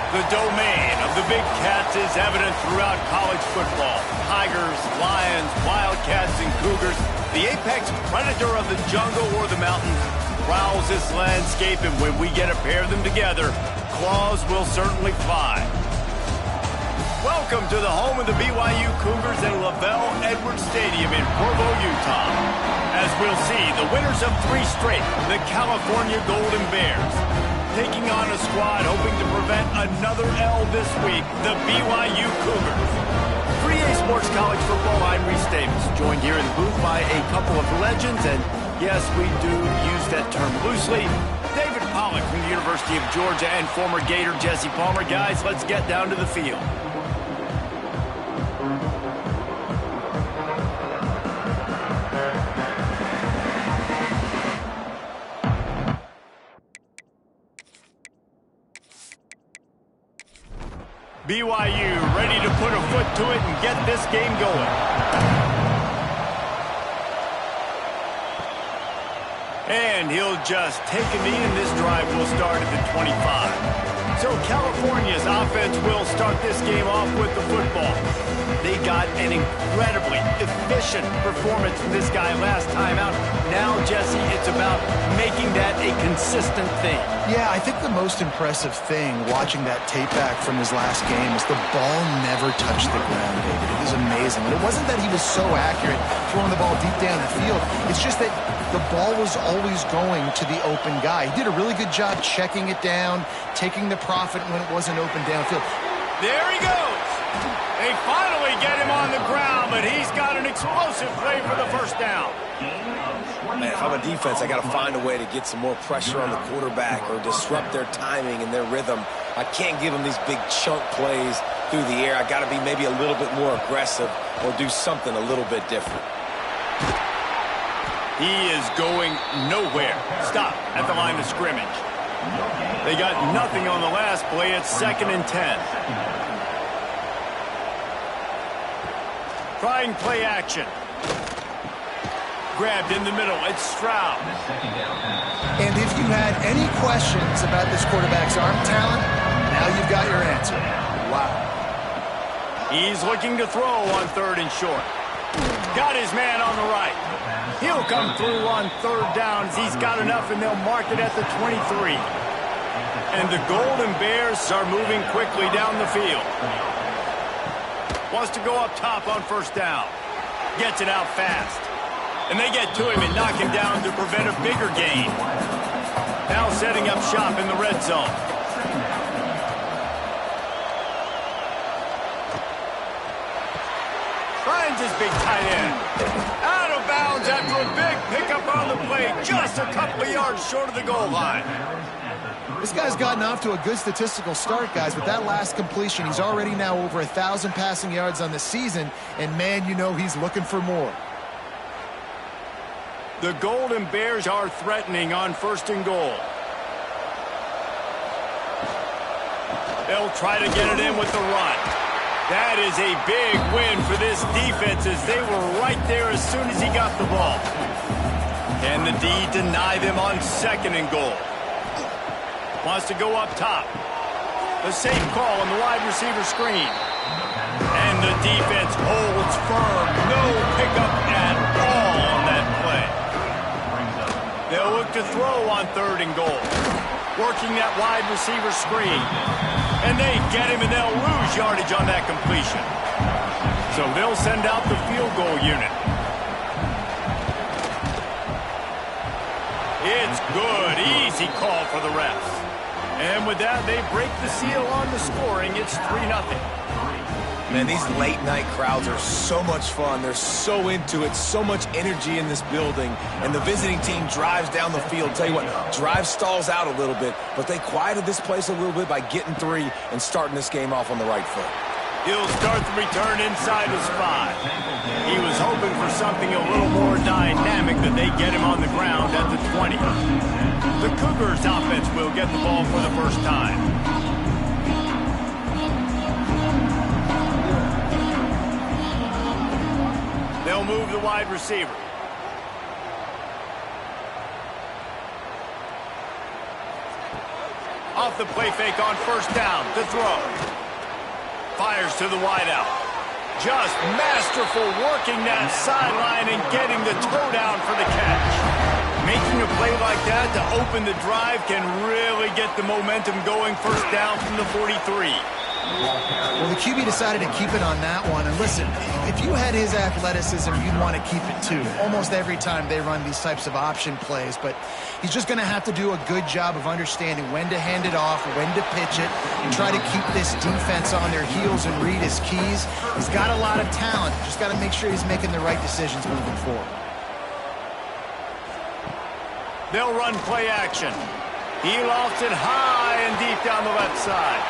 The domain of the big cats is evident throughout college football. Tigers, lions, wildcats, and cougars. The apex predator of the jungle or the mountains prowls this landscape, and when we get a pair of them together, claws will certainly fly. Welcome to the home of the BYU Cougars at Lavelle Edwards Stadium in Provo, Utah. As we'll see, the winners of 3 straight, the California Golden Bears, taking on a squad hoping to prevent another L this week, the BYU Cougars. 3A Sports College Football, I'm Reese Davis, joined here in the booth by a couple of legends, and yes, we do use that term loosely. David Pollack from the University of Georgia and former Gator Jesse Palmer. Guys, let's get down to the field. BYU ready to put a foot to it and get this game going. And he'll just take a knee, and this drive will start at the 25. So California's offense will start this game off with the football. They got an incredibly efficient performance from this guy last time out. Now, Jesse, it's about making that a consistent thing. Yeah, I think the most impressive thing watching that tape back from his last game is the ball never touched the ground, David. It was amazing. And it wasn't that he was so accurate throwing the ball deep down the field. It's just that the ball was always going to the open guy. He did a really good job checking it down, taking the profit when it wasn't open downfield. There he goes. They finally get him on the ground, but he's got an explosive play for the first down. Man, if I'm a defense, I got to find a way to get some more pressure on the quarterback or disrupt their timing and their rhythm. I can't give them these big chunk plays through the air. I got to be maybe a little bit more aggressive or do something a little bit different. He is going nowhere. Stop at the line of scrimmage. They got nothing on the last play. It's 2nd and 10. Trying play action. Grabbed in the middle. It's Stroud. And if you had any questions about this quarterback's arm talent, now you've got your answer. Wow. He's looking to throw on 3rd and short. Got his man on the right. He'll come through on 3rd down as he's got enough, and they'll mark it at the 23. And the Golden Bears are moving quickly down the field. Wants to go up top on 1st down. Gets it out fast. And they get to him and knock him down to prevent a bigger gain. Now setting up shop in the red zone. Finds his big tight end. Out of bounds after a big pickup on the play. Just a couple of yards short of the goal line. This guy's gotten off to a good statistical start, guys. With that last completion, he's already now over 1,000 passing yards on the season. And, man, you know he's looking for more. The Golden Bears are threatening on 1st and goal. They'll try to get it in with the run. That is a big win for this defense as they were right there as soon as he got the ball. Can the D deny them on 2nd and goal? Wants to go up top. The safe call on the wide receiver screen. And the defense holds firm. No pickup at all on that play. They'll look to throw on 3rd and goal. Working that wide receiver screen. And they get him, and they'll lose yardage on that completion. So they'll send out the field goal unit. It's good. Easy call for the refs. And with that, they break the seal on the scoring. It's 3-0. Man, these late-night crowds are so much fun. They're so into it, so much energy in this building. And the visiting team drives down the field. Tell you what, drive stalls out a little bit, but they quieted this place a little bit by getting 3 and starting this game off on the right foot. He'll start the return inside his 5. He was hoping for something a little more dynamic, that they get him on the ground at the 20. The Cougars offense will get the ball for the first time. They'll move the wide receiver. A the play fake on first down to throw. Fires to the wideout. Just masterful working that sideline and getting the toe down for the catch. Making a play like that to open the drive can really get the momentum going. First down from the 43. Well, the QB decided to keep it on that one. And listen, if you had his athleticism, you'd want to keep it too. Almost every time they run these types of option plays. But he's just going to have to do a good job of understanding when to hand it off, when to pitch it, and try to keep this defense on their heels and read his keys. He's got a lot of talent. Just got to make sure he's making the right decisions moving forward. They'll run play action. He lofts it high and deep down the left side.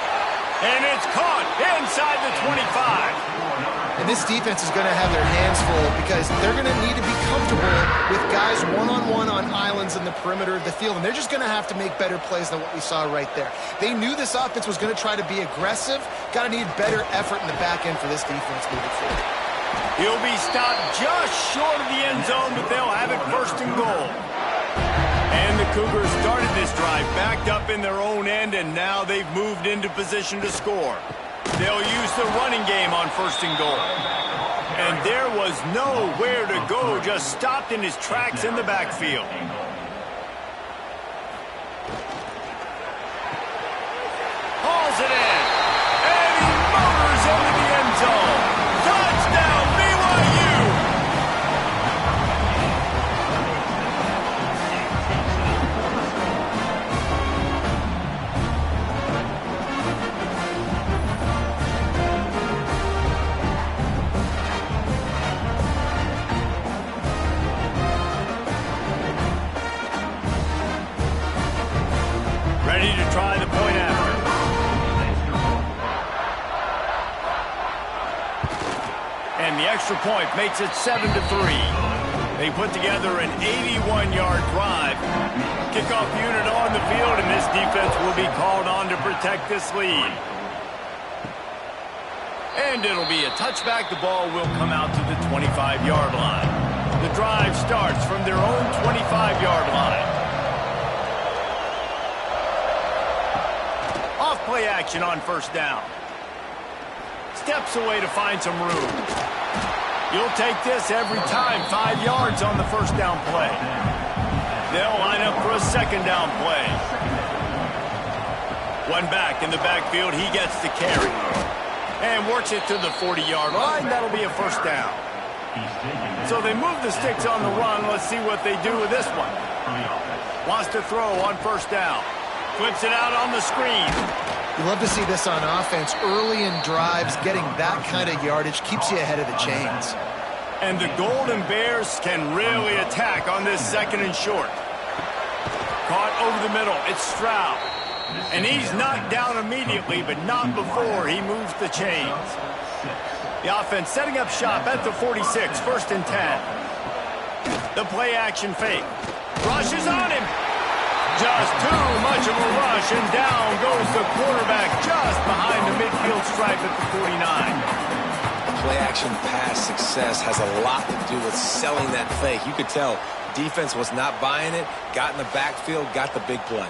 And it's caught inside the 25. And this defense is going to have their hands full because they're going to need to be comfortable with guys one-on-one on islands in the perimeter of the field. And they're just going to have to make better plays than what we saw right there. They knew this offense was going to try to be aggressive. Got to need better effort in the back end for this defense moving forward. He'll be stopped just short of the end zone, but they'll have it first and goal. And the Cougars started this drive backed up in their own end, and now they've moved into position to score. They'll use the running game on first and goal. And there was nowhere to go, just stopped in his tracks in the backfield. Hauls it in, and he motors into the end zone. Touchdown, BYU! Ready to try the point after. And the extra point makes it 7-3. They put together an 81-yard drive. Kickoff unit on the field, and this defense will be called on to protect this lead. And it'll be a touchback. The ball will come out to the 25-yard line. The drive starts from their own 25-yard line. Play action on first down. Steps away to find some room. You'll take this every time. 5 yards on the first down play. They'll line up for a second down play. One back in the backfield. He gets the carry. And works it to the 40-yard line. That'll be a first down. So they move the sticks on the run. Let's see what they do with this one. Wants to throw on first down. Flips it out on the screen. You love to see this on offense. Early in drives, getting that kind of yardage keeps you ahead of the chains. And the Golden Bears can really attack on this second and short. Caught over the middle. It's Stroud. And he's knocked down immediately, but not before he moves the chains. The offense setting up shop at the 46, first and 10. The play action fake. Rushes on him. Just too much of a rush, and down goes the quarterback just behind the midfield stripe at the 49. Play-action pass success has a lot to do with selling that fake. You could tell defense was not buying it, got in the backfield, got the big play.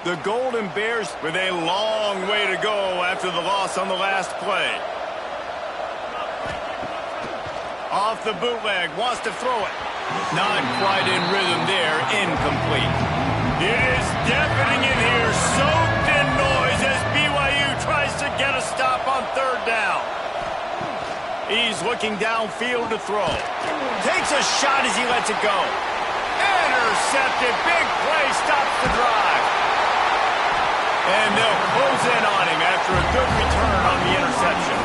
The Golden Bears with a long way to go after the loss on the last play. Off the bootleg, wants to throw it. Not quite in rhythm there, incomplete. It is deafening in here, soaked in noise as BYU tries to get a stop on third down. He's looking downfield to throw. Takes a shot as he lets it go. Intercepted, big play, stops the drive. And they'll close in on him after a good return on the interception.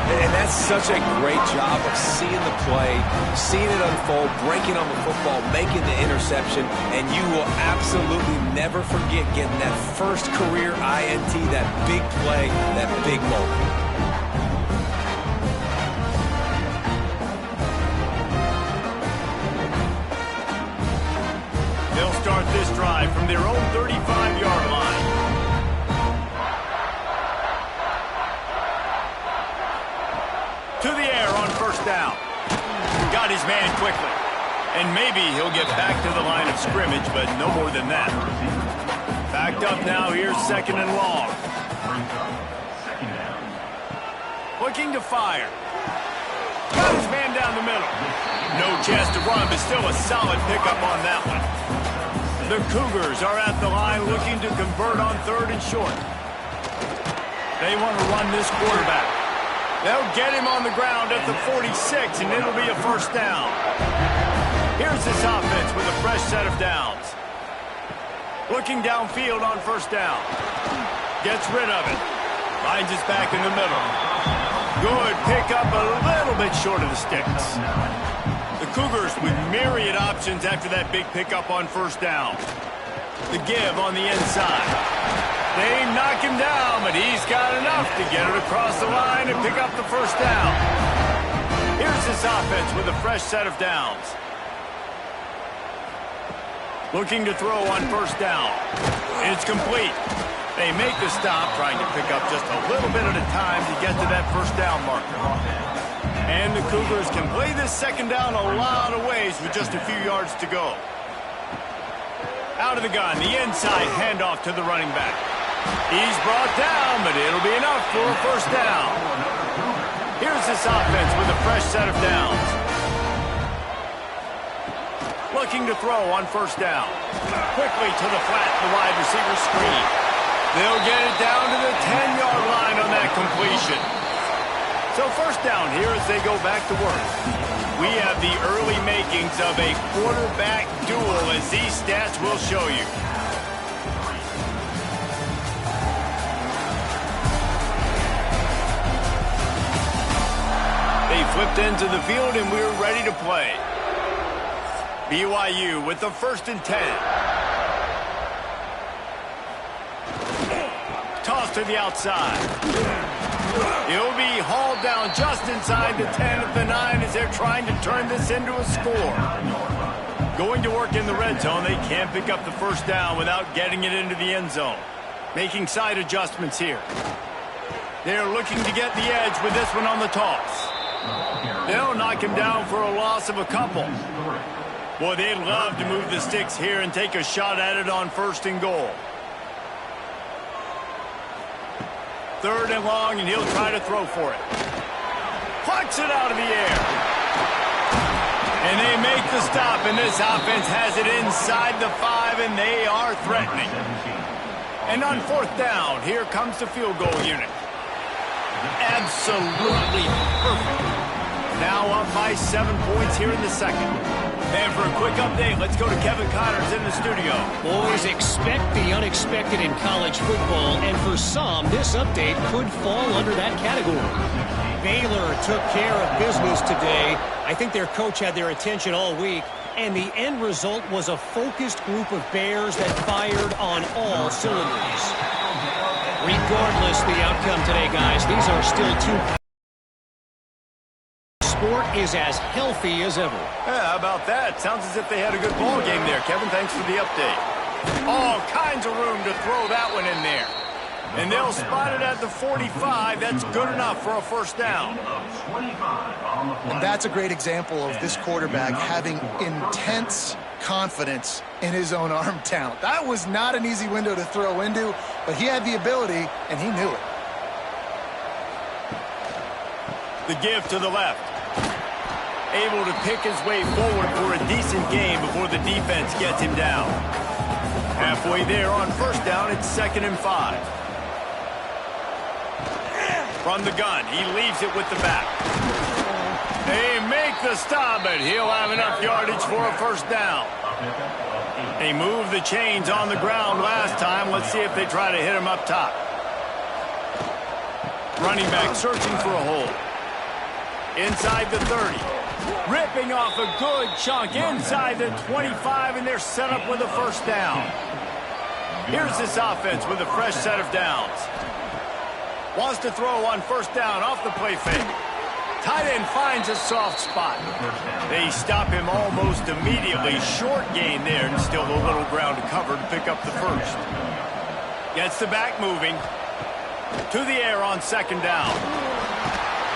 And that's such a great job of seeing the play, seeing it unfold, breaking on the football, making the interception, and you will absolutely never forget getting that first career INT, that big play, that big moment. They'll start this drive from their own 35-yard line. To the air on first down. Got his man quickly. And maybe he'll get back to the line of scrimmage, but no more than that. Backed up now, here's 2nd and long. Looking to fire. Got his man down the middle. No chance to run, but still a solid pickup on that one. The Cougars are at the line looking to convert on 3rd and short. They want to run this quarterback. They'll get him on the ground at the 46, and it'll be a 1st down. Here's this offense with a fresh set of downs. Looking downfield on 1st down. Gets rid of it. Finds his back in the middle. Good pickup, a little bit short of the sticks. The Cougars with myriad options after that big pickup on 1st down. The give on the inside. They knock him down, but he's got enough to get it across the line and pick up the 1st down. Here's this offense with a fresh set of downs. Looking to throw on 1st down. It's complete. They make the stop, trying to pick up just a little bit at a time to get to that 1st down marker. And the Cougars can play this 2nd down a lot of ways with just a few yards to go. Out of the gun, the inside handoff to the running back. He's brought down, but it'll be enough for a 1st down. Here's this offense with a fresh set of downs. Looking to throw on 1st down. Quickly to the flat, the wide receiver screen. They'll get it down to the 10-yard line on that completion. So 1st down here as they go back to work. We have the early makings of a quarterback duel, as these stats will show you. They flipped into the field, and we're ready to play. BYU with the 1st and 10. Toss to the outside. He'll be hauled down just inside the 10 of the 9 as they're trying to turn this into a score. Going to work in the red zone, they can't pick up the 1st down without getting it into the end zone. Making side adjustments here. They're looking to get the edge with this one on the toss. They'll knock him down for a loss of a couple. Boy, they'd love to move the sticks here and take a shot at it on 1st and goal. 3rd and long, and he'll try to throw for it. Plucks it out of the air. And they make the stop, and this offense has it inside the 5, and they are threatening. And on 4th down, here comes the field goal unit. Absolutely perfect. Now up by 7 points here in the 2nd. And for a quick update, let's go to Kevin Connors in the studio. Boys, expect the unexpected in college football, and for some, this update could fall under that category. Baylor took care of business today. I think their coach had their attention all week, and the end result was a focused group of Bears that fired on all cylinders. Regardless the outcome today, guys, these are still two. Sport is as healthy as ever. Yeah, how about that? Sounds as if they had a good ball game there, Kevin. Thanks for the update. All kinds of room to throw that one in there. And they'll spot it at the 45. That's good enough for a 1st down. And that's a great example of this quarterback having intense confidence in his own arm talent. That was not an easy window to throw into, but he had the ability, and he knew it. The give to the left. Able to pick his way forward for a decent game before the defense gets him down. Halfway there on 1st down, it's 2nd and 5. From the gun, he leaves it with the back. They make the stop, but he'll have enough yardage for a 1st down. They moved the chains on the ground last time. Let's see if they try to hit him up top. Running back searching for a hole. Inside the 30. Ripping off a good chunk inside the 25, and they're set up with a 1st down. Here's this offense with a fresh set of downs. Wants to throw on 1st down off the play fake. Tight end finds a soft spot. They stop him almost immediately. Short gain there, and still a little ground to cover to pick up the 1st. Gets the back moving. To the air on 2nd down.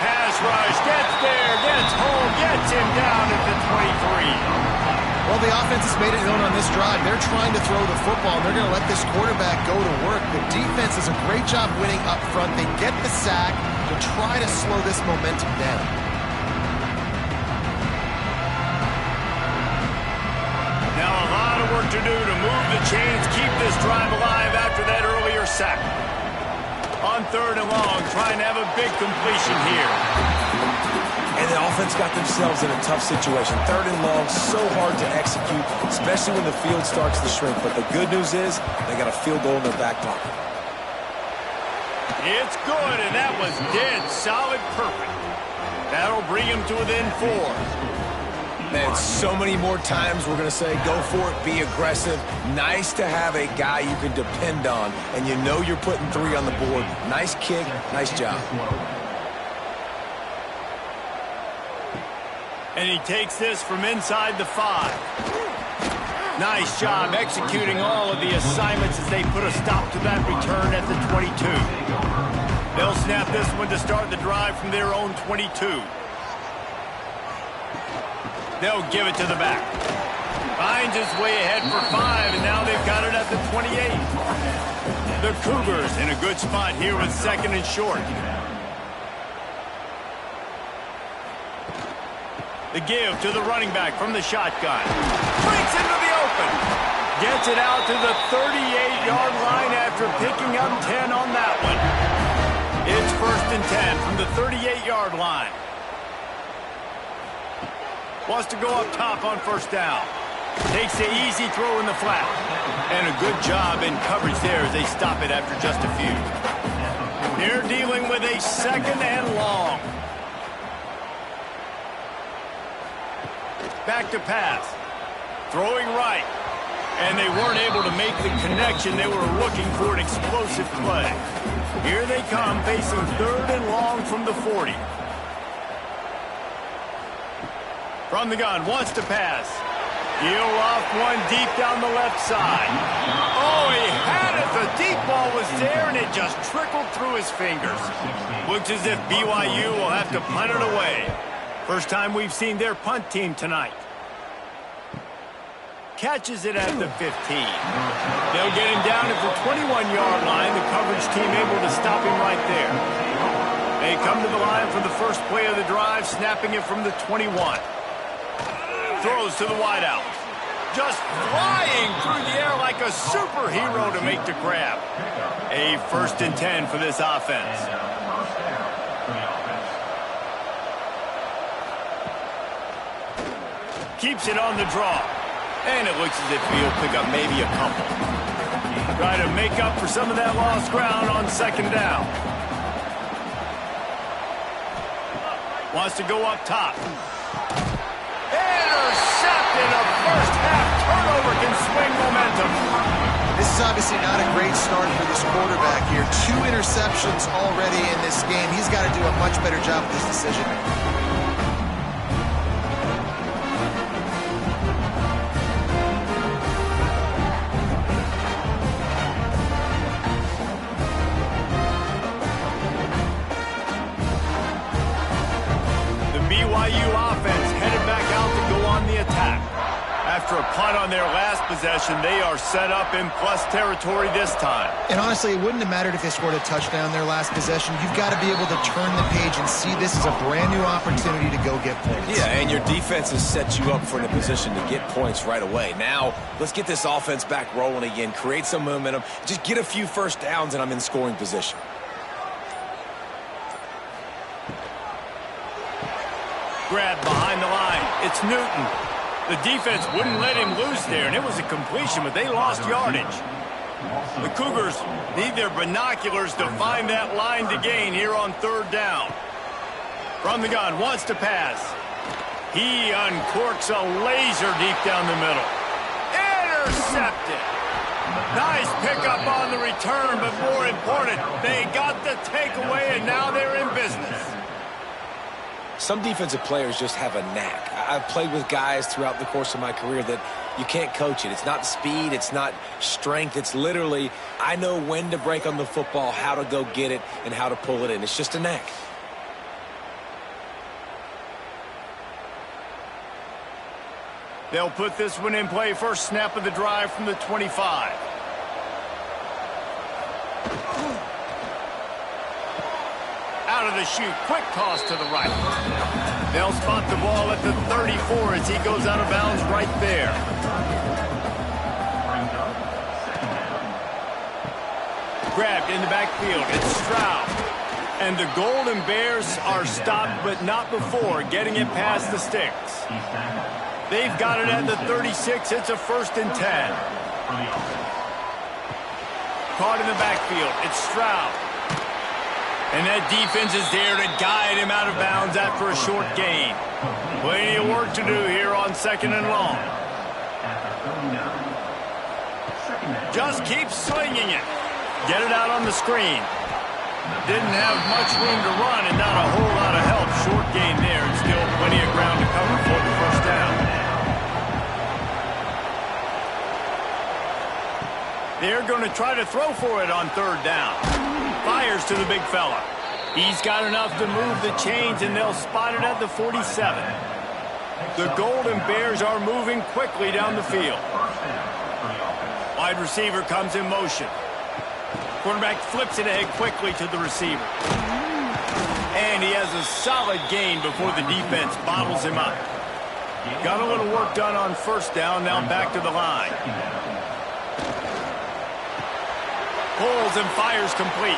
Pass rush, gets there, gets home, gets him down at the 23. Well, the offense has made it known on this drive. They're trying to throw the football, and they're going to let this quarterback go to work. The defense does a great job winning up front. They get the sack to try to slow this momentum down. Now a lot of work to do to move the chains, keep this drive alive after that earlier sack. On 3rd and long, trying to have a big completion here. And the offense got themselves in a tough situation. 3rd and long, so hard to execute, especially when the field starts to shrink. But the good news is they got a field goal in their back pocket. It's good, and that was dead solid perfect. That'll bring him to within 4. Man, so many more times we're going to say, go for it, be aggressive. Nice to have a guy you can depend on, and you know you're putting 3 on the board. Nice kick, nice job. And he takes this from inside the 5. Nice job executing all of the assignments as they put a stop to that return at the 22. They'll snap this one to start the drive from their own 22. They'll give it to the back. Finds his way ahead for 5, and now they've got it at the 28. The Cougars in a good spot here with 2nd and short. The give to the running back from the shotgun. Breaks into the open. Gets it out to the 38-yard line after picking up 10 on that one. It's 1st and 10 from the 38-yard line. Wants to go up top on 1st down. Takes the easy throw in the flat. And a good job in coverage there as they stop it after just a few. They're dealing with a 2nd and long. Back to pass. Throwing right. And they weren't able to make the connection. They were looking for an explosive play. Here they come, facing 3rd and long from the 40. From the gun, wants to pass. He'll off one deep down the left side. Oh, he had it. The deep ball was there, and it just trickled through his fingers. Looks as if BYU will have to punt it away. First time we've seen their punt team tonight. Catches it at the 15. They'll get him down at the 21-yard line. The coverage team able to stop him right there. They come to the line for the first play of the drive, snapping it from the 21. Throws to the wideout. Just flying through the air like a superhero to make the grab. A 1st and 10 for this offense. Keeps it on the draw. And it looks as if he'll pick up maybe a couple. Try to make up for some of that lost ground on 2nd down. Wants to go up top. Intercepted. A first half turnover can swing momentum. This is obviously not a great start for this quarterback here. 2 interceptions already in this game. He's got to do a much better job with this decision. BYU offense headed back out to go on the attack. After a punt on their last possession, they are set up in plus territory this time. And honestly, it wouldn't have mattered if they scored a touchdown their last possession. You've got to be able to turn the page and see this as a brand new opportunity to go get points. Yeah, and your defense has set you up for the position to get points right away. Now, let's get this offense back rolling again, create some momentum, just get a few first downs, and I'm in scoring position. Grab behind the line. It's Newton. The defense wouldn't let him loose there, and it was a completion, but they lost yardage. The Cougars need their binoculars to find that line to gain here on 3rd down. From the gun, wants to pass. He uncorks a laser deep down the middle. Intercepted. Nice pickup on the return, but more important, they got the takeaway, and now they're in business. Some defensive players just have a knack. I've played with guys throughout the course of my career that you can't coach it. It's not speed. It's not strength. It's literally, I know when to break on the football, how to go get it, and how to pull it in. It's just a knack. They'll put this one in play. First snap of the drive from the 25. Out of the chute. Quick toss to the right. They'll spot the ball at the 34 as he goes out of bounds right there. Grabbed in the backfield. It's Stroud. And the Golden Bears are stopped, but not before getting it past the sticks. They've got it at the 36. It's a 1st and 10. Caught in the backfield. It's Stroud. And that defense is there to guide him out of bounds after a short gain. Plenty of work to do here on 2nd and long. Just keep swinging it. Get it out on the screen. Didn't have much room to run and not a whole lot of help. Short gain there and still plenty of ground to cover for the 1st down. They're going to try to throw for it on 3rd down. Fires to the big fella. He's got enough to move the chains, and they'll spot it at the 47. The Golden Bears are moving quickly down the field. Wide receiver comes in motion. Quarterback flips it ahead quickly to the receiver. And he has a solid gain before the defense bottles him up. Got a little work done on 1st down, now back to the line. Pulls and fires complete.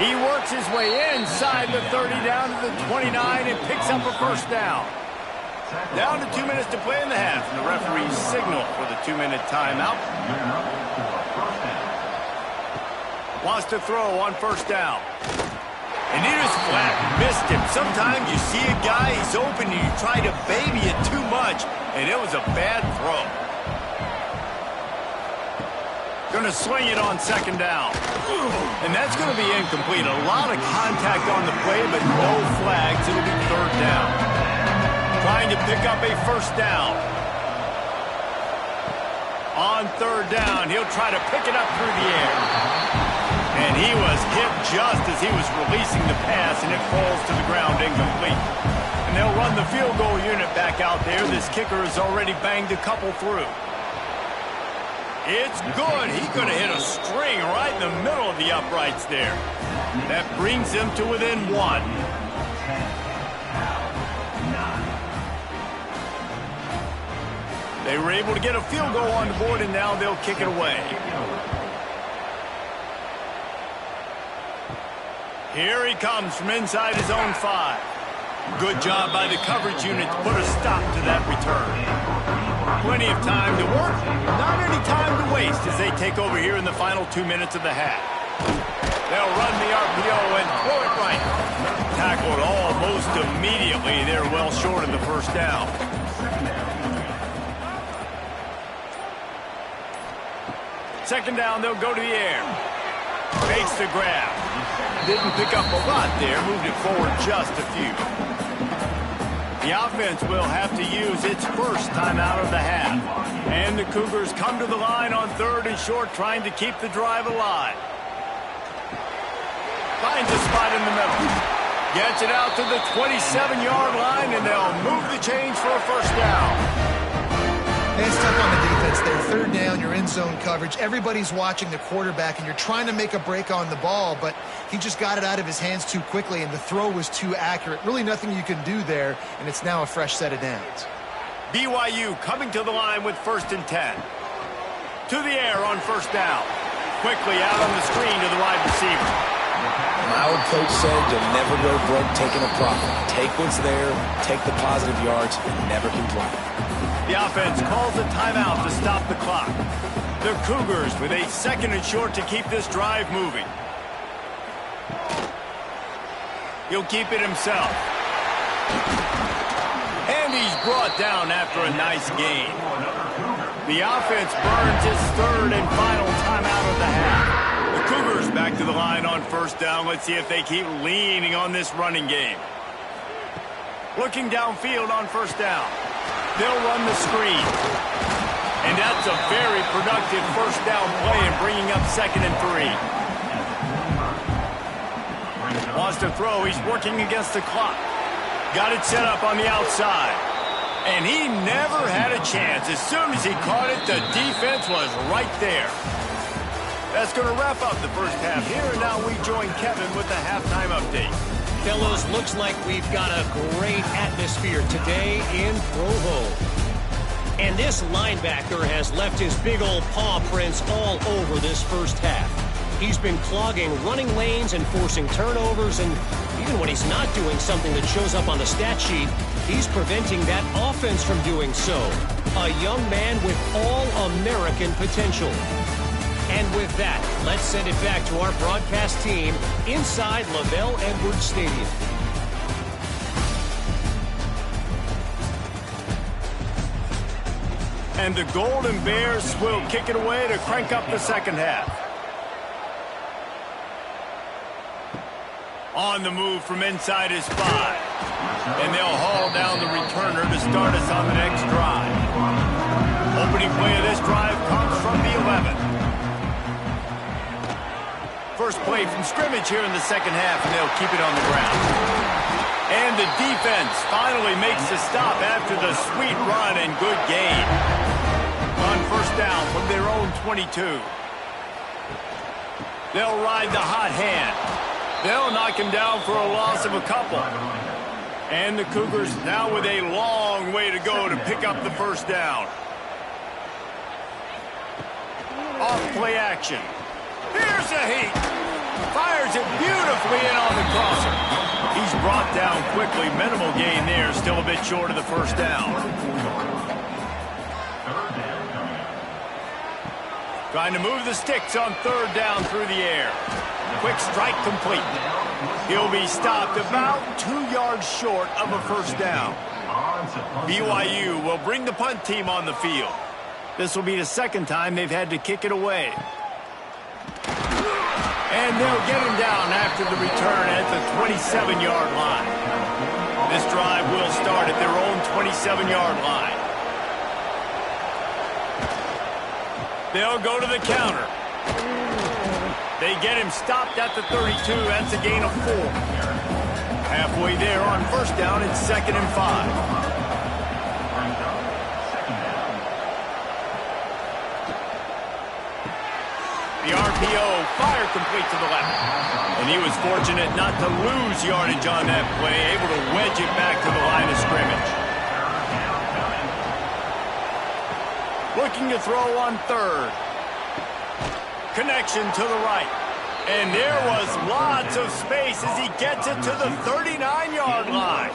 He works his way inside the 30 down to the 29 and picks up a 1st down. Down to 2 minutes to play in the half, and the referees signal for the 2-minute timeout. Wants to throw on 1st down. And he just flat missed him. Sometimes you see a guy, he's open, and you try to baby it too much, and it was a bad throw. Going to swing it on 2nd down. And that's going to be incomplete. A lot of contact on the play, but no flags. It'll be 3rd down. Trying to pick up a 1st down. On 3rd down, he'll try to pick it up through the air. And he was hit just as he was releasing the pass, and it falls to the ground incomplete. And they'll run the field goal unit back out there. This kicker has already banged a couple through. It's good. He could have hit a string right in the middle of the uprights there. That brings him to within 1. They were able to get a field goal on the board, and now they'll kick it away. Here he comes from inside his own 5. Good job by the coverage unit to put a stop to that return. Plenty of time to work, not any time to waste as they take over here in the final 2 minutes of the half. They'll run the RPO and throw it right. Tackled almost immediately. They're well short of the 1st down. Second down, they'll go to the air. Makes the grab. Didn't pick up a lot there, moved it forward just a few. The offense will have to use its 1st timeout of the half. And the Cougars come to the line on 3rd and short, trying to keep the drive alive. Finds a spot in the middle. Gets it out to the 27-yard line, and they'll move the chains for a 1st down. It's tough on the defense there. 3rd down, you're in zone coverage. Everybody's watching the quarterback, and you're trying to make a break on the ball, but he just got it out of his hands too quickly, and the throw was too accurate. Really nothing you can do there, and it's now a fresh set of downs. BYU coming to the line with 1st and 10. To the air on 1st down. Quickly out on the screen to the wide receiver. My old coach said you'll never go broke taking a profit. Take what's there, take the positive yards, and never complain. The offense calls a timeout to stop the clock. The Cougars with a 2nd and short to keep this drive moving. He'll keep it himself. And he's brought down after a nice gain. The offense burns its 3rd and final timeout of the half. The Cougars back to the line on 1st down. Let's see if they keep leaning on this running game. Looking downfield on 1st down. They'll run the screen. And that's a very productive 1st down play and bringing up 2nd and 3. Wants to throw. He's working against the clock. Got it set up on the outside. And he never had a chance. As soon as he caught it, the defense was right there. That's going to wrap up the first half here, and now we join Kevin with the halftime update. Fellas, looks like we've got a great atmosphere today in Provo. And this linebacker has left his big old paw prints all over this first half. He's been clogging running lanes and forcing turnovers, and even when he's not doing something that shows up on the stat sheet, he's preventing that offense from doing so. A young man with all-American potential. And with that, let's send it back to our broadcast team inside LaVell Edwards Stadium. And the Golden Bears will kick it away to crank up the second half. On the move from inside his 5. And they'll haul down the returner to start us on the next drive. Opening play of this drive comes from the 11. First play from scrimmage here in the second half, and they'll keep it on the ground. And the defense finally makes the stop after the sweet run and good gain. On first down from their own 22. They'll ride the hot hand. They'll knock him down for a loss of a couple. And the Cougars now with a long way to go to pick up the first down. Off play action. Here's a heat. Fires it beautifully in on the crosser. He's brought down quickly. Minimal gain there. Still a bit short of the first down. Trying to move the sticks on third down through the air. Quick strike complete. He'll be stopped about 2 yards short of a first down. BYU will bring the punt team on the field. This will be the second time they've had to kick it away. And they'll get him down after the return at the 27-yard line. This drive will start at their own 27-yard line. They'll go to the counter. They get him stopped at the 32. That's a gain of 4. Halfway there on first down, it's 2nd and 5. The RPO, fire complete to the left. And he was fortunate not to lose yardage on that play, able to wedge it back to the line of scrimmage. Looking to throw on third. Connection to the right. And there was lots of space as he gets it to the 39-yard line.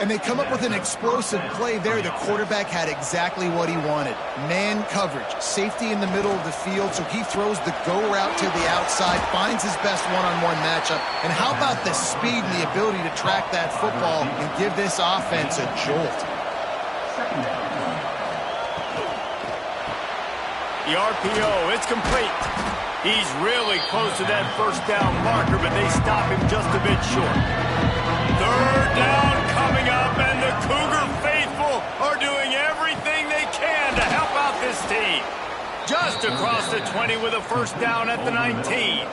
And they come up with an explosive play there. The quarterback had exactly what he wanted. Man coverage, safety in the middle of the field, so he throws the go route to the outside, finds his best one-on-one matchup. And how about the speed and the ability to track that football and give this offense a jolt? The RPO, it's complete. He's really close to that first down marker, but they stop him just a bit short. Third down coming up, and the Cougar faithful are doing everything they can to help out this team. Just across the 20 with a first down at the 19.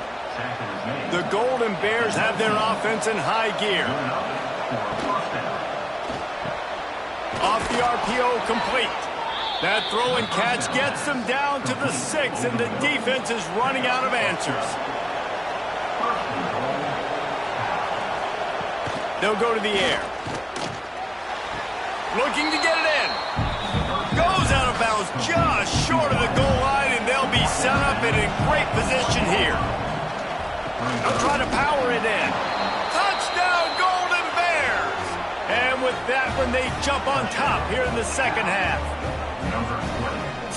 The Golden Bears have their offense in high gear. Off the RPO, complete. That throw and catch gets them down to the 6, and the defense is running out of answers. They'll go to the air. Looking to get it in. Goes out of bounds just short of the goal line, and they'll be set up in a great position here. They'll try to power it in. Touchdown, Golden Bears! And with that one, they jump on top here in the second half.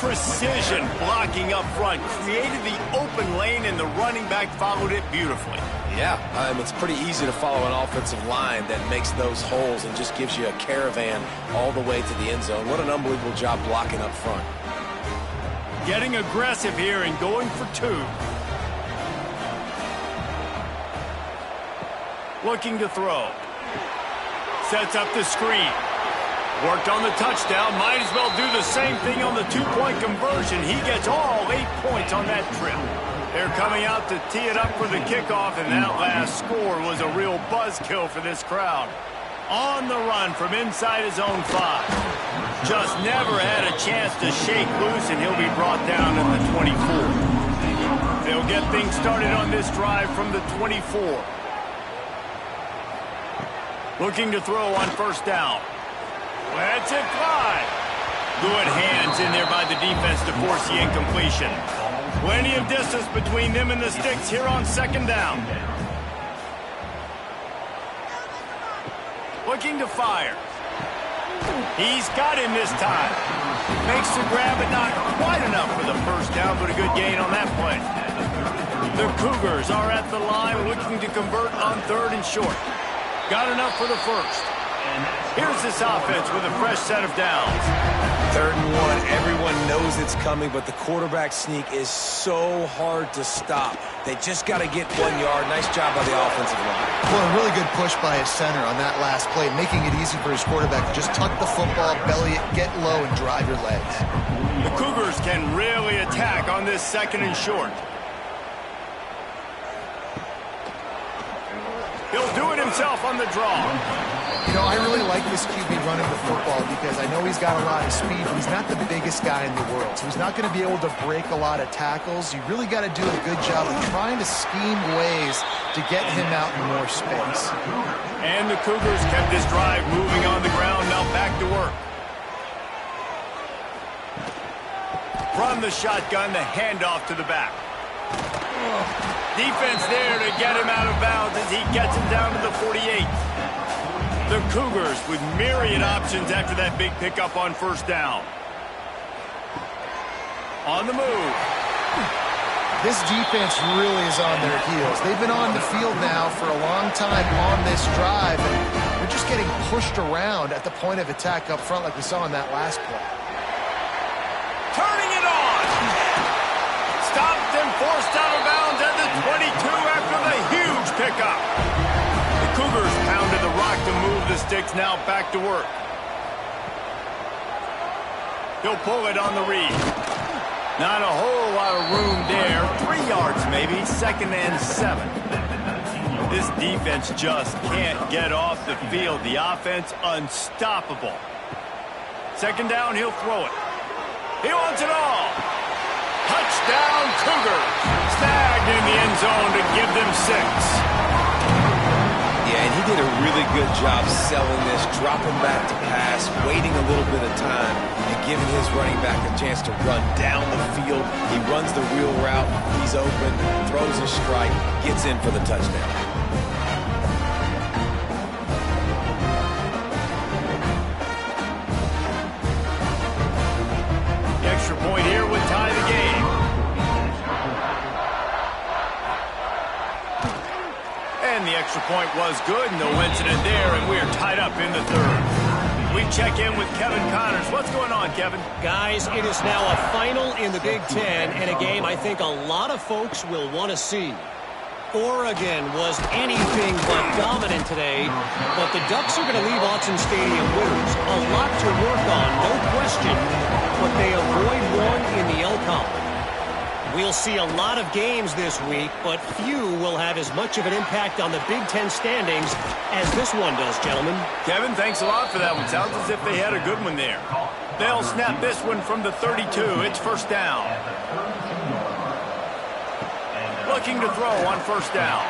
Precision blocking up front created the open lane, and the running back followed it beautifully. Yeah, it's pretty easy to follow an offensive line that makes those holes and just gives you a caravan all the way to the end zone. What an unbelievable job blocking up front. Getting aggressive here and going for 2. Looking to throw. Sets up the screen. Worked on the touchdown. Might as well do the same thing on the 2-point conversion. He gets all 8 points on that trip. They're coming out to tee it up for the kickoff, and that last score was a real buzzkill for this crowd. on the run from inside his own 5. Just never had a chance to shake loose, and he'll be brought down at the 24. They'll get things started on this drive from the 24. Looking to throw on first down. Lets it fly. Good hands in there by the defense to force the incompletion. Plenty of distance between them and the sticks here on second down. Looking to fire. He's got him this time. Makes the grab, but not quite enough for the first down, but a good gain on that play. The Cougars are at the line looking to convert on third and short. Got enough for the first. Here's this offense with a fresh set of downs. 3rd and 1. Everyone knows it's coming, but the quarterback sneak is so hard to stop. They just got to get 1 yard. Nice job by the offensive line. Well, a really good push by his center on that last play, making it easy for his quarterback to just tuck the football, belly it, get low, and drive your legs. The Cougars can really attack on this 2nd and short. He'll do it himself on the draw. You know, I really like this QB running the football because I know he's got a lot of speed, but he's not the biggest guy in the world. So he's not going to be able to break a lot of tackles. You really got to do a good job of trying to scheme ways to get him out in more space. And the Cougars kept this drive moving on the ground. Now back to work. From the shotgun, the handoff to the back. Defense there to get him out of bounds as he gets him down to the 48. The Cougars with myriad options after that big pickup on first down. On the move. This defense really is on their heels. They've been on the field now for a long time on this drive, and they're just getting pushed around at the point of attack up front like we saw in that last play. Turning it on. Stopped and forced out of bounds at the 22 after the huge pickup. The Cougars pounded the rock to move the sticks. Now back to work. He'll pull it on the read. Not a whole lot of room there. 3 yards maybe. 2nd and 7. This defense just can't get off the field. The offense unstoppable. 2nd down, he'll throw it. He wants it all. Touchdown Cougars. Snagged in the end zone to give them 6. Yeah, and he did a really good job selling this, dropping back to pass, waiting a little bit of time, and giving his running back a chance to run down the field. He runs the wheel route. He's open, throws a strike, gets in for the touchdown. The extra point here would tie the game. And the extra point was good. No incident there, and we're tied up in the 3rd. We check in with Kevin Connors. What's going on, Kevin? Guys, it is now a final in the Big Ten, and a game I think a lot of folks will want to see. Oregon was anything but dominant today, but the Ducks are going to leave Autzen Stadium winners. A lot to work on, no question, but they avoid one in the Elcom. We'll see a lot of games this week, but few will have as much of an impact on the Big Ten standings as this one does, gentlemen. Kevin, thanks a lot for that one. Sounds as if they had a good one there. They'll snap this one from the 32. It's first down. Looking to throw on first down.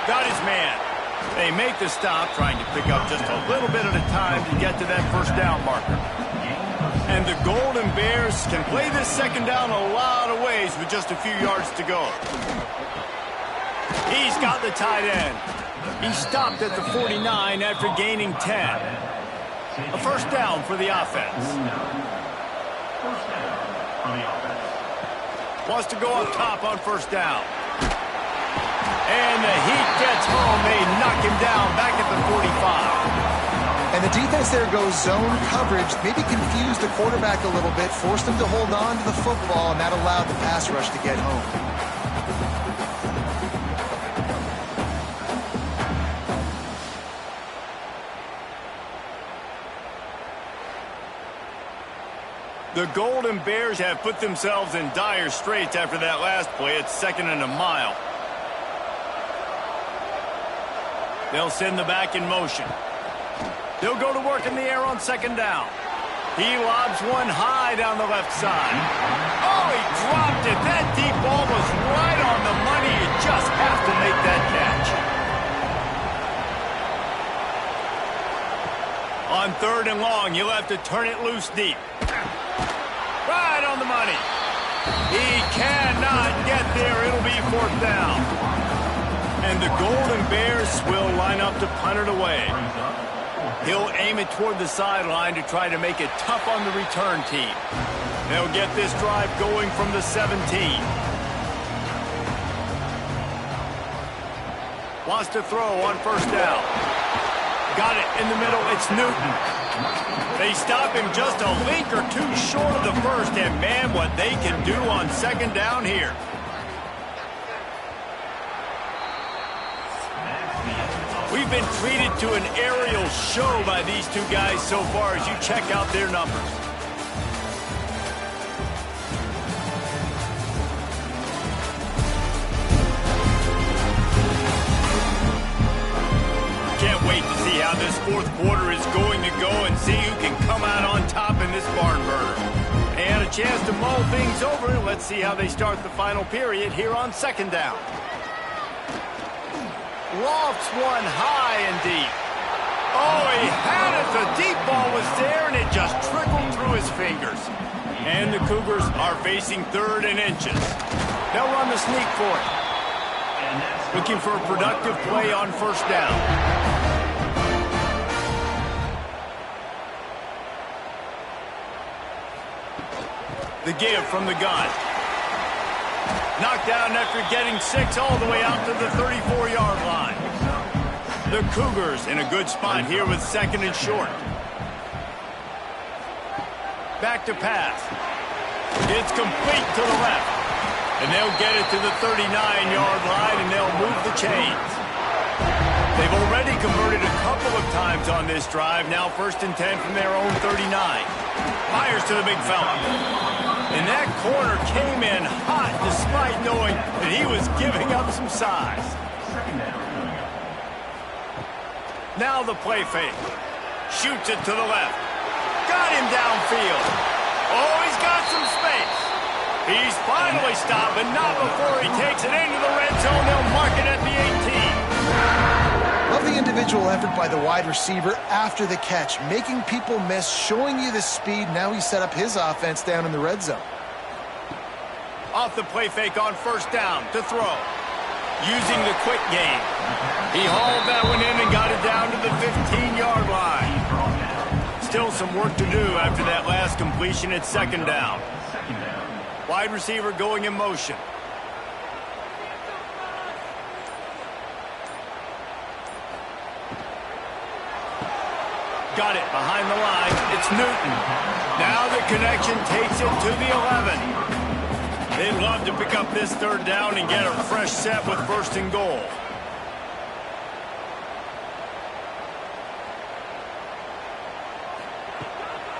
Got his man. They make the stop, trying to pick up just a little bit at a time to get to that first down marker. And the Golden Bears can play this 2nd down a lot of ways with just a few yards to go. He's got the tight end. He stopped at the 49 after gaining 10. A first down for the offense. Wants to go up top on first down. And the heat gets home. They knock him down back at the 45. And the defense there goes zone coverage, maybe confused the quarterback a little bit, forced him to hold on to the football, and that allowed the pass rush to get home. The Golden Bears have put themselves in dire straits after that last play. It's 2nd and a mile. They'll send the back in motion. They'll go to work in the air on second down. He lobs one high down the left side. Oh, he dropped it. That deep ball was right on the money. You just have to make that catch. On third and long, you'll have to turn it loose deep. Right on the money. He cannot get there. It'll be fourth down. And the Golden Bears will line up to punt it away. He'll aim it toward the sideline to try to make it tough on the return team. They'll get this drive going from the 17. Wants to throw on first down. Got it in the middle. It's Newton. They stop him just a link or two short of the first, and man, what they can do on second down here. We've been treated to an aerial show by these two guys so far as you check out their numbers. Can't wait to see how this fourth quarter is going to go and see who can come out on top in this barn burner. And a chance to mull things over. Let's see how they start the final period here on second down. Lofts one high and deep. Oh, he had it. The deep ball was there, and it just trickled through his fingers. And the Cougars are facing third and inches. They'll run the sneak for it. Looking for a productive play on first down. The give from the gun. Knocked down after getting 6 all the way out to the 34-yard line. The Cougars in a good spot here with second and short. Back to pass. It's complete to the left. And they'll get it to the 39-yard line, and they'll move the chains. They've already converted a couple of times on this drive. Now first and 10 from their own 39. Fires to the big fella. And that corner came in hot despite knowing that he was giving up some size. Now the play fake. Shoots it to the left. Got him downfield. Oh, he's got some space. He's finally stopped, but not before he takes it into the red zone. They'll mark it at the 18. Love the individual effort by the wide receiver after the catch, making people miss, showing you the speed. Now he set up his offense down in the red zone. Off the play fake on first down to throw. Using the quick game. He hauled that one in and got it down to the 15-yard line. Still some work to do after that last completion at second down. Wide receiver going in motion. Got it behind the line. It's Newton. Now the connection takes it to the 11. They'd love to pick up this third down and get a fresh set with first and goal.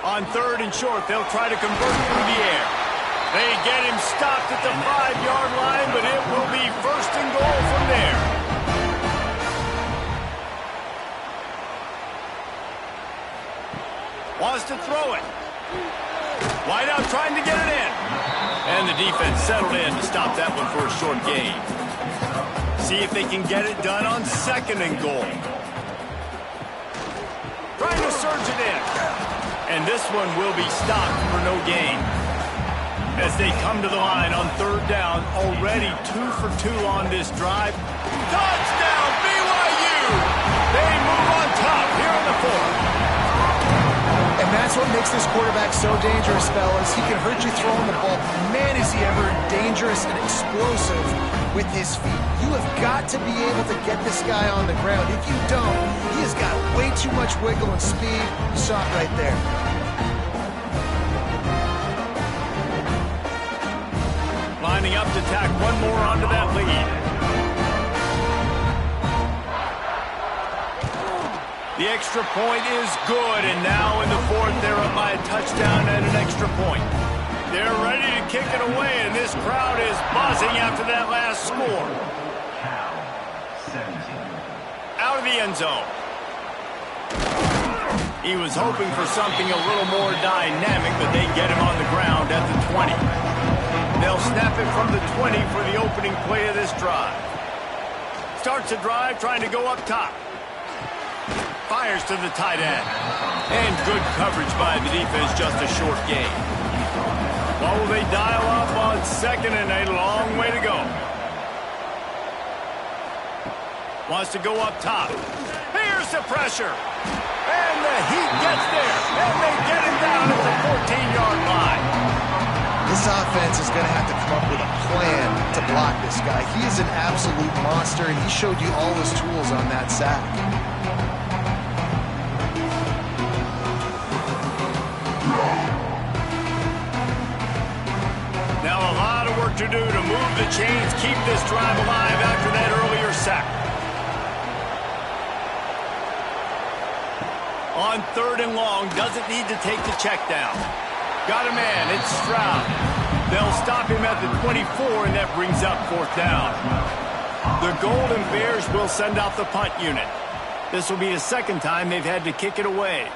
On third and short, they'll try to convert through the air. They get him stopped at the 5-yard line, but it will be first and goal from there. Wants to throw it. Wide out trying to get it in. And the defense settled in to stop that one for a short gain. See if they can get it done on second and goal. Trying to surge it in. And this one will be stopped for no gain. As they come to the line on third down, already 2 for 2 on this drive. Touchdown, BYU! They move on top here in the fourth. And that's what makes this quarterback so dangerous, fellas. He can hurt you throwing the ball. Man, is he ever dangerous and explosive with his feet. You have got to be able to get this guy on the ground. If you don't, he has got way too much wiggle and speed. You saw it right there. Lining up to tack one more onto that lead. The extra point is good, and now in the fourth, they're up by a touchdown and an extra point. They're ready to kick it away, and this crowd is buzzing after that last score. Out of the end zone. He was hoping for something a little more dynamic, but they get him on the ground at the 20. They'll snap it from the 20 for the opening play of this drive. Starts the drive trying to go up top. Fires to the tight end. And good coverage by the defense, just a short gain. What will they dial up on 2nd and a long way to go? Wants to go up top. Here's the pressure. And the Heat gets there. And they get him down at the 14-yard line. This offense is going to have to come up with a plan to block this guy. He is an absolute monster, and he showed you all his tools on that sack. Now a lot of work to do to move the chains, keep this drive alive after that earlier sack. On 3rd and long, doesn't need to take the check down. Got a man, it's Stroud. They'll stop him at the 24, and that brings up 4th down. The Golden Bears will send out the punt unit. This will be the 2nd time they've had to kick it away.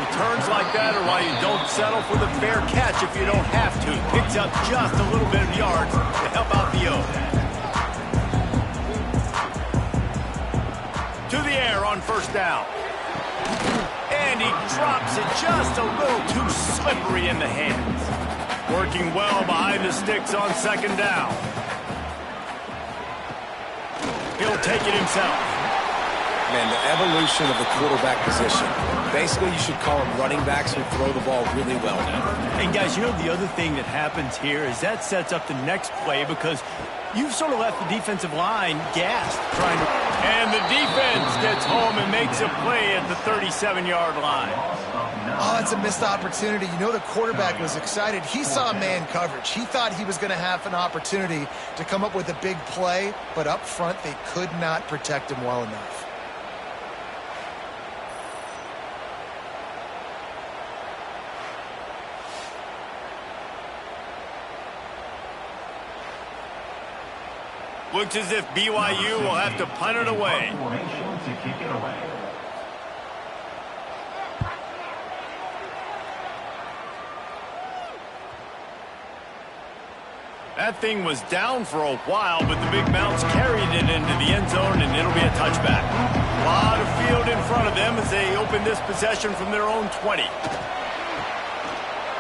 Returns like that are why you don't settle for the fair catch if you don't have to. Picks up just a little bit of yards to help out the O. To the air on 1st down. And he drops it just a little too slippery in the hands. Working well behind the sticks on 2nd down. He'll take it himself. Man, the evolution of the quarterback position. Basically, you should call them running backs who throw the ball really well now. And guys, you know the other thing that happens here is that sets up the next play because you've sort of left the defensive line gassed trying to... And the defense gets home and makes a play at the 37-yard line. Oh, it's a missed opportunity. You know the quarterback was excited. He saw man coverage. He thought he was going to have an opportunity to come up with a big play, but up front they could not protect him well enough. Looks as if BYU will have to punt it away. That thing was down for a while, but the Big Mounts carried it into the end zone, and it'll be a touchback. A lot of field in front of them as they open this possession from their own 20.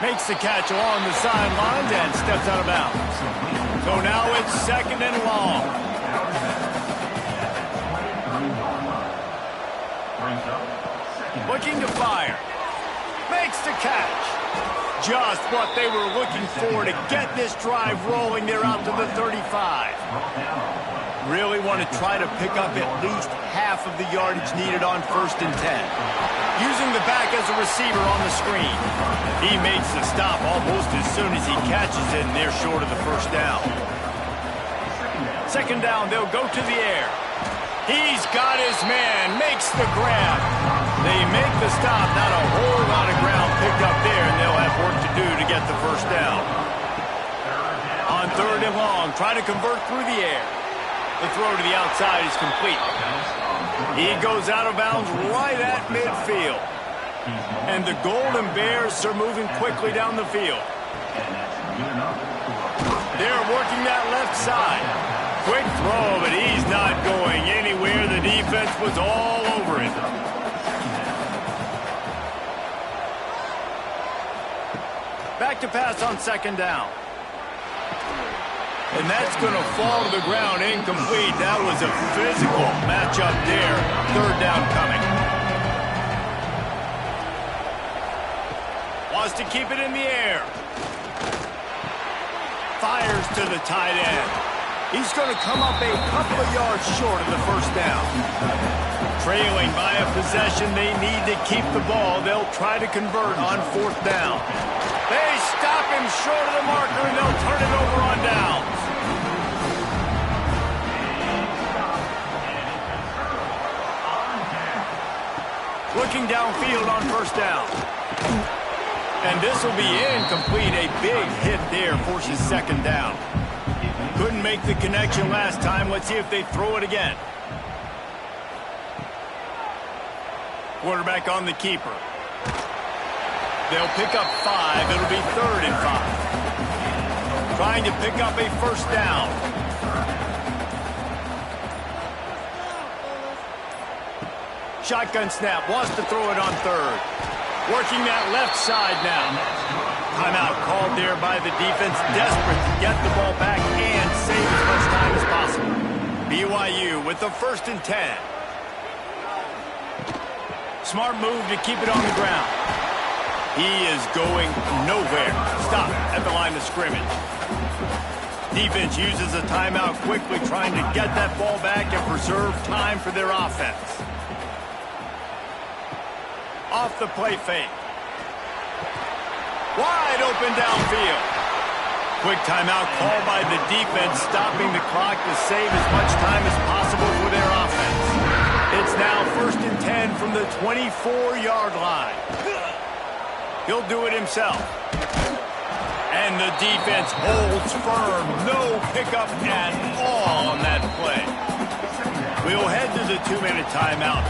Makes the catch along the sidelines and steps out of bounds. So now it's 2nd and long. Looking to fire. Makes the catch. Just what they were looking for to get this drive rolling. They're out to the 35. Really want to try to pick up at least half of the yardage needed on 1st and 10. Using the back as a receiver on the screen. He makes the stop almost as soon as he catches it, and they're short of the 1st down. 2nd down, they'll go to the air. He's got his man, makes the grab. They make the stop, not a whole lot of ground picked up there, and they'll have work to do to get the 1st down. On 3rd and long, try to convert through the air. The throw to the outside is complete. He goes out of bounds right at midfield. And the Golden Bears are moving quickly down the field. They're working that left side. Quick throw, but he's not going anywhere. The defense was all over it. Back to pass on 2nd down. And that's going to fall to the ground incomplete. That was a physical matchup there. 3rd down coming. Wants to keep it in the air. Fires to the tight end. He's going to come up a couple of yards short of the 1st down. Trailing by a possession, they need to keep the ball. They'll try to convert on 4th down. They stop him short of the marker, and they'll turn it over on downs. Looking downfield on 1st down. And this will be incomplete. A big hit there forces 2nd down. Couldn't make the connection last time. Let's see if they throw it again. Quarterback on the keeper. They'll pick up 5. It'll be 3rd and 5. Trying to pick up a first down. Shotgun snap. Wants to throw it on 3rd. Working that left side now. Timeout called there by the defense. Desperate to get the ball back and save as much time as possible. BYU with the 1st and 10. Smart move to keep it on the ground. He is going nowhere. Stop at the line of scrimmage. Defense uses a timeout quickly, trying to get that ball back and preserve time for their offense. Off the play fake. Wide open downfield. Quick timeout called by the defense, stopping the clock to save as much time as possible for their offense. It's now 1st and 10 from the 24-yard line. He'll do it himself. And the defense holds firm. No pickup at all on that play. We'll head to the 2-minute timeout.